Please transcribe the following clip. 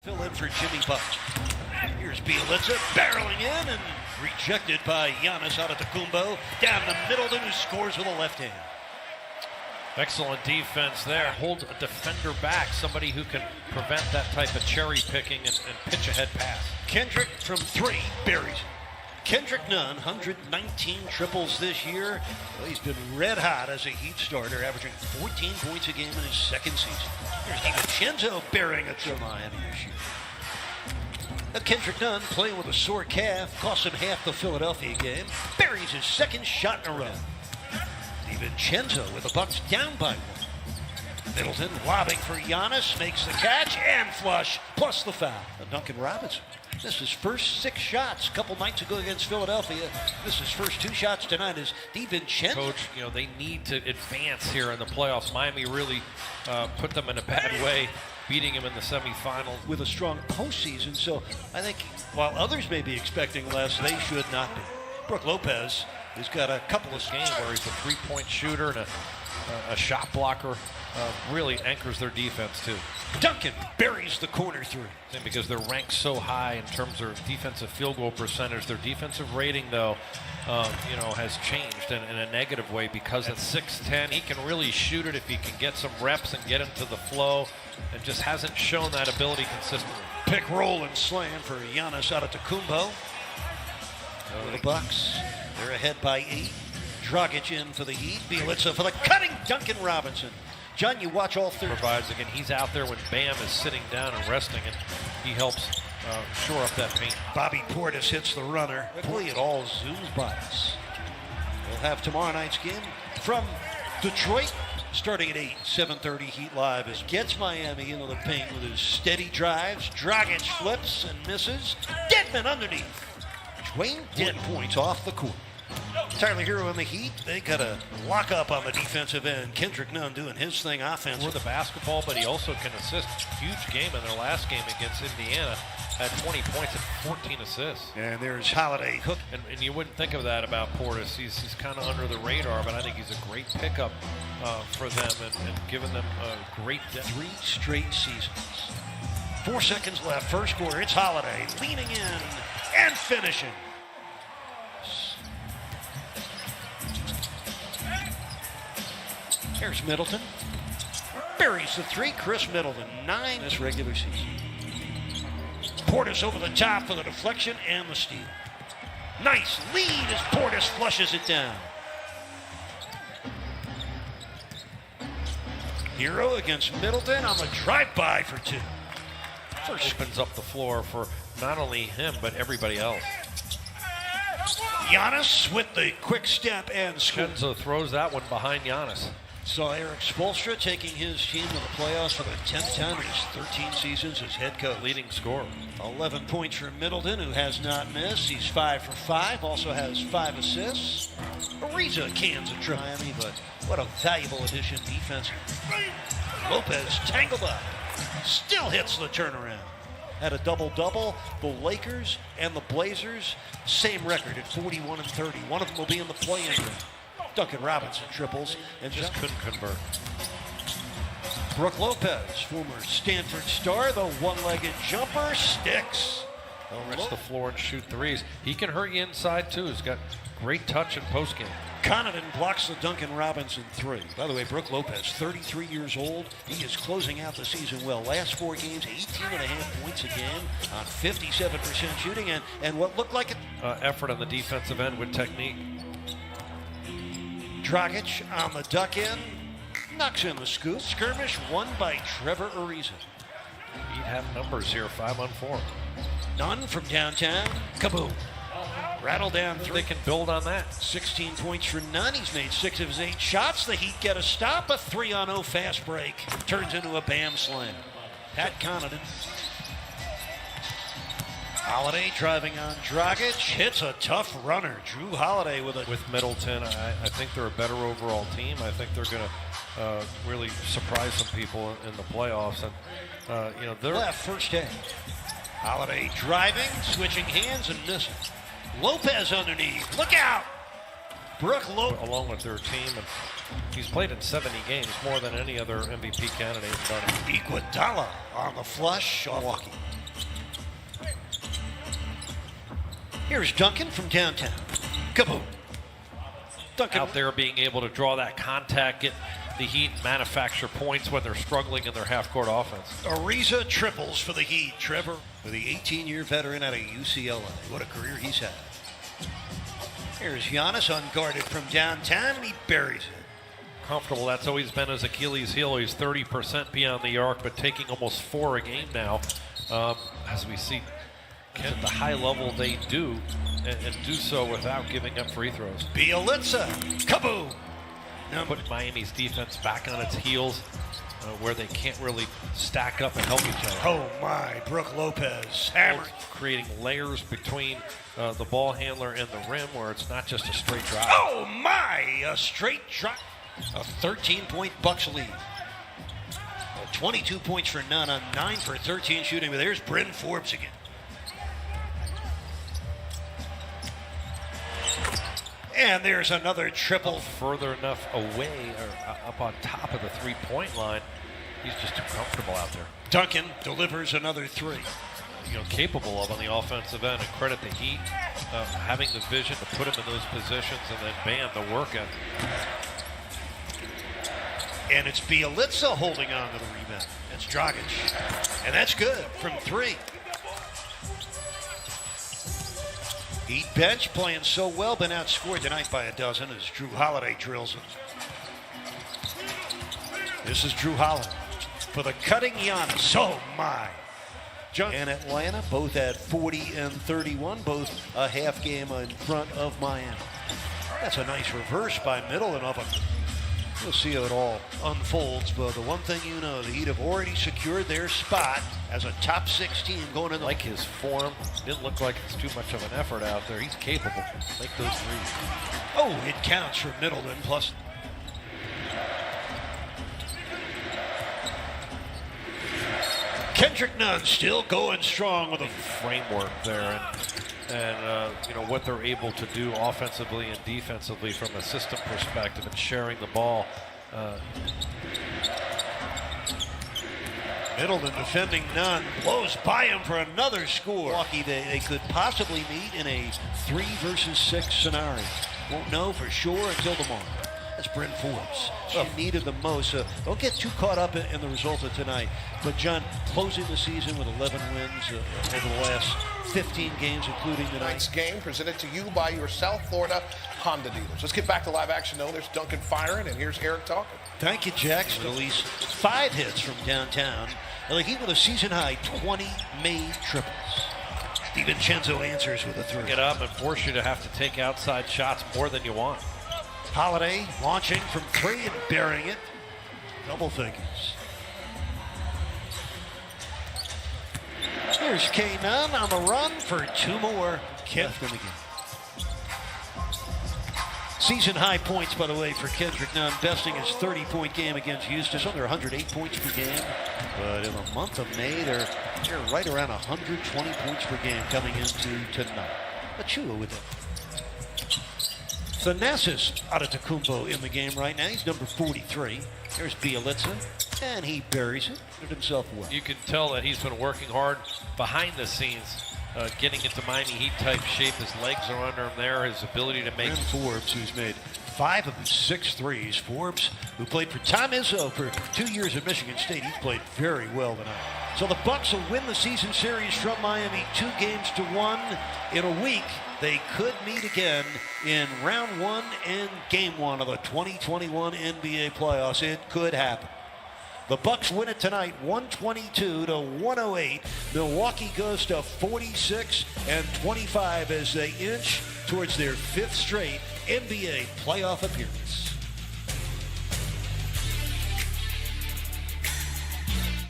Fill in for Jimmy Buck. Here's Bielitsa barreling in and rejected by Giannis Antetokounmpo. Down the middle, who scores with a left hand. Excellent defense there. Hold a defender back, somebody who can prevent that type of cherry picking and pitch ahead pass. Kendrick from three buries. Kendrick Nunn, 119 triples this year. Well, he's been red hot as a Heat starter, averaging 14 points a game in his second season. Here's DiVincenzo bearing it to Miami this year. Now Kendrick Nunn, playing with a sore calf, cost him half the Philadelphia game. Buries his second shot in a row. DiVincenzo with the Bucks down by one. Middleton lobbing for Giannis, makes the catch and flush, plus the foul. Duncan Robinson missed his first 6 shots a couple nights ago against Philadelphia. Missed his first 2 shots tonight as DiVincenzo. Coach, they need to advance here in the playoffs. Miami really put them in a bad way, beating him in the semifinals. With a strong postseason, so I think while others may be expecting less, they should not be. Brook Lopez has got a couple of games where he's a three-point shooter and a shot blocker. Really anchors their defense too. Duncan buries the corner three. And because they're ranked so high in terms of defensive field goal percentage, their defensive rating though, has changed in a negative way because at 6'10", he can really shoot it if he can get some reps and get into the flow, and just hasn't shown that ability consistently. Pick, roll, and slam for Giannis Antetokounmpo. The Bucks, they're ahead by 8. Dragic in for the Heat. Bielitsa for the cutting Duncan Robinson. John, you watch all 30. Provides again. He's out there when Bam is sitting down and resting, and he helps shore up that paint. Bobby Portis hits the runner. Quickly, it all zooms by us. We'll have tomorrow night's game from Detroit, starting at 8, 7:30 Heat Live, as gets Miami into the paint with his steady drives. Dragic flips and misses. Dedmon underneath. Dwayne Dead points off the court. Tyler Hero and the Heat, they got a lock up on the defensive end. Kendrick Nunn doing his thing offensively. For the basketball, but he also can assist. Huge game in their last game against Indiana. Had 20 points and 14 assists. And there's Holiday hook. And you wouldn't think of that about Portis. He's kind of under the radar, but I think he's a great pickup for them and giving them a great depth. 3 straight seasons. 4 seconds left, first quarter. It's Holiday leaning in and finishing. Here's Middleton. Buries the 3. Chris Middleton, 9 this regular season. Portis over the top for the deflection and the steal. Nice lead as Portis flushes it down. Hero against Middleton on the drive-by for 2. First opens up the floor for not only him, but everybody else. Giannis with the quick step and score. Enzo throws that one behind Giannis. Saw Eric Spoelstra taking his team to the playoffs for the 10th time in his 13 seasons as head coach. Leading scorer. 11 points for Middleton, who has not missed. He's 5 for 5, also has 5 assists. Ariza cans a Miami, but what a valuable addition defensively. Lopez tangled up, still hits the turnaround. Had a double-double. The Lakers and the Blazers, same record at 41 and 30. One of them will be in the play-in game. Duncan Robinson triples and just couldn't convert. Brook Lopez, former Stanford star, the one-legged jumper sticks. He'll rest the floor and shoot threes. He can hurt you inside too. He's got great touch in postgame. Connaughton blocks the Duncan Robinson 3. By the way, Brook Lopez, 33 years old. He is closing out the season well. Last 4 games, 18.5 points a game on 57% shooting and what looked like an effort on the defensive end with technique. Dragic on the duck in, knocks in the scoop. Skirmish won by Trevor Ariza. He'd have numbers here, 5 on 4. Nunn from downtown, kaboom. Rattle down 3. They can build on that. 16 points for Nunn. He's made 6 of his 8 shots. The Heat get a stop. A 3-on-0 fast break turns into a Bam slam. Pat Connaughton. Holiday driving on Dragic, hits a tough runner. Drew Holiday with Middleton. I think they're a better overall team. I think they're going to really surprise some people in the playoffs. And they're left first half. Holiday driving, switching hands and missing. Lopez underneath. Look out! Brook Lopez along with their team, and he's played in 70 games, more than any other MVP candidate. Iguodala on the flush. Milwaukee. Here's Duncan from downtown. Kaboom. Duncan Out there being able to draw that contact, get the Heat, manufacture points when they're struggling in their half-court offense. Ariza triples for the Heat. Trevor, for the 18-year veteran out of UCLA. What a career he's had. Here's Giannis unguarded from downtown, and he buries it. Comfortable. That's always been his Achilles heel. He's 30% beyond the arc, but taking almost 4 a game now. As we see at the high level they do, and do so without giving up free throws. Bielitsa, kaboom! Put Miami's defense back on its heels, where they can't really stack up and help each other. Oh my, Brook Lopez hammered. Creating layers between the ball handler and the rim where it's not just a straight drive. Oh my, a straight drop. A 13-point Bucks lead. 22 points for Nunn on 9 for 13 shooting, but there's Bryn Forbes again. And there's another triple. Further enough away or up on top of the three-point line. He's just too comfortable out there. Duncan delivers another 3. Capable of on the offensive end, and credit the Heat having the vision to put him in those positions and then bam, the work ethic. And it's Bielitsa holding on to the rebound. It's Dragic. And that's good from 3. Heat bench playing so well, been outscored tonight by a dozen as Drew Holiday drills it. This is Drew Holiday for the cutting Giannis. Oh my. And Atlanta both at 40 and 31, both a half game in front of Miami. That's a nice reverse by Middleton of them. We'll see how it all unfolds, but the one thing you know, the Heat have already secured their spot as a top 6 team going in. Like his form, didn't look like it's too much of an effort out there. He's capable. Make those threes. Oh, it counts for Middleton, plus. Kendrick Nunn still going strong with a framework there, and what they're able to do offensively and defensively from a system perspective and sharing the ball. Middleton defending Nunn, blows by him for another score. Milwaukee, they could possibly meet in a 3 versus 6 scenario. Won't know for sure until tomorrow. That's Bryn Forbes. She needed the most. Don't get too caught up in the result of tonight. But John, closing the season with 11 wins over the last 15 games, including tonight's game, presented to you by your South Florida Honda dealers. Let's get back to live action, though. There's Duncan firing, and here's Eric talking. Thank you, Jax. At least 5 hits from downtown. And the Heat with a season-high 20 made triples. DiVincenzo answers with a 3. Get up and force you to have to take outside shots more than you want. Holiday launching from 3 and burying it. Double figures. Here's K. Nunn on the run for 2 more. Left him again. Season high points, by the way, for Kendrick Nunn, besting his 30-point game against Houston. Under 108 points per game. But in the month of May, they're right around 120 points per game coming into tonight. Achua with it. Thanasis Antetokounmpo in the game right now. He's number 43. There's Bielitsa, and he buries it. Did himself well. You can tell that he's been working hard behind the scenes, getting into Miami Heat type shape. His legs are under him there. His ability to make. And Forbes, who's made 5 of his 6 threes. Forbes, who played for Tom Izzo for 2 years at Michigan State, he's played very well tonight. So the Bucks will win the season series from Miami 2-1 in a week. They could meet again in round 1 and game 1 of the 2021 NBA playoffs. It could happen. The Bucks win it tonight, 122-108. Milwaukee goes to 46 and 25 as they inch towards their 5th straight NBA playoff appearance.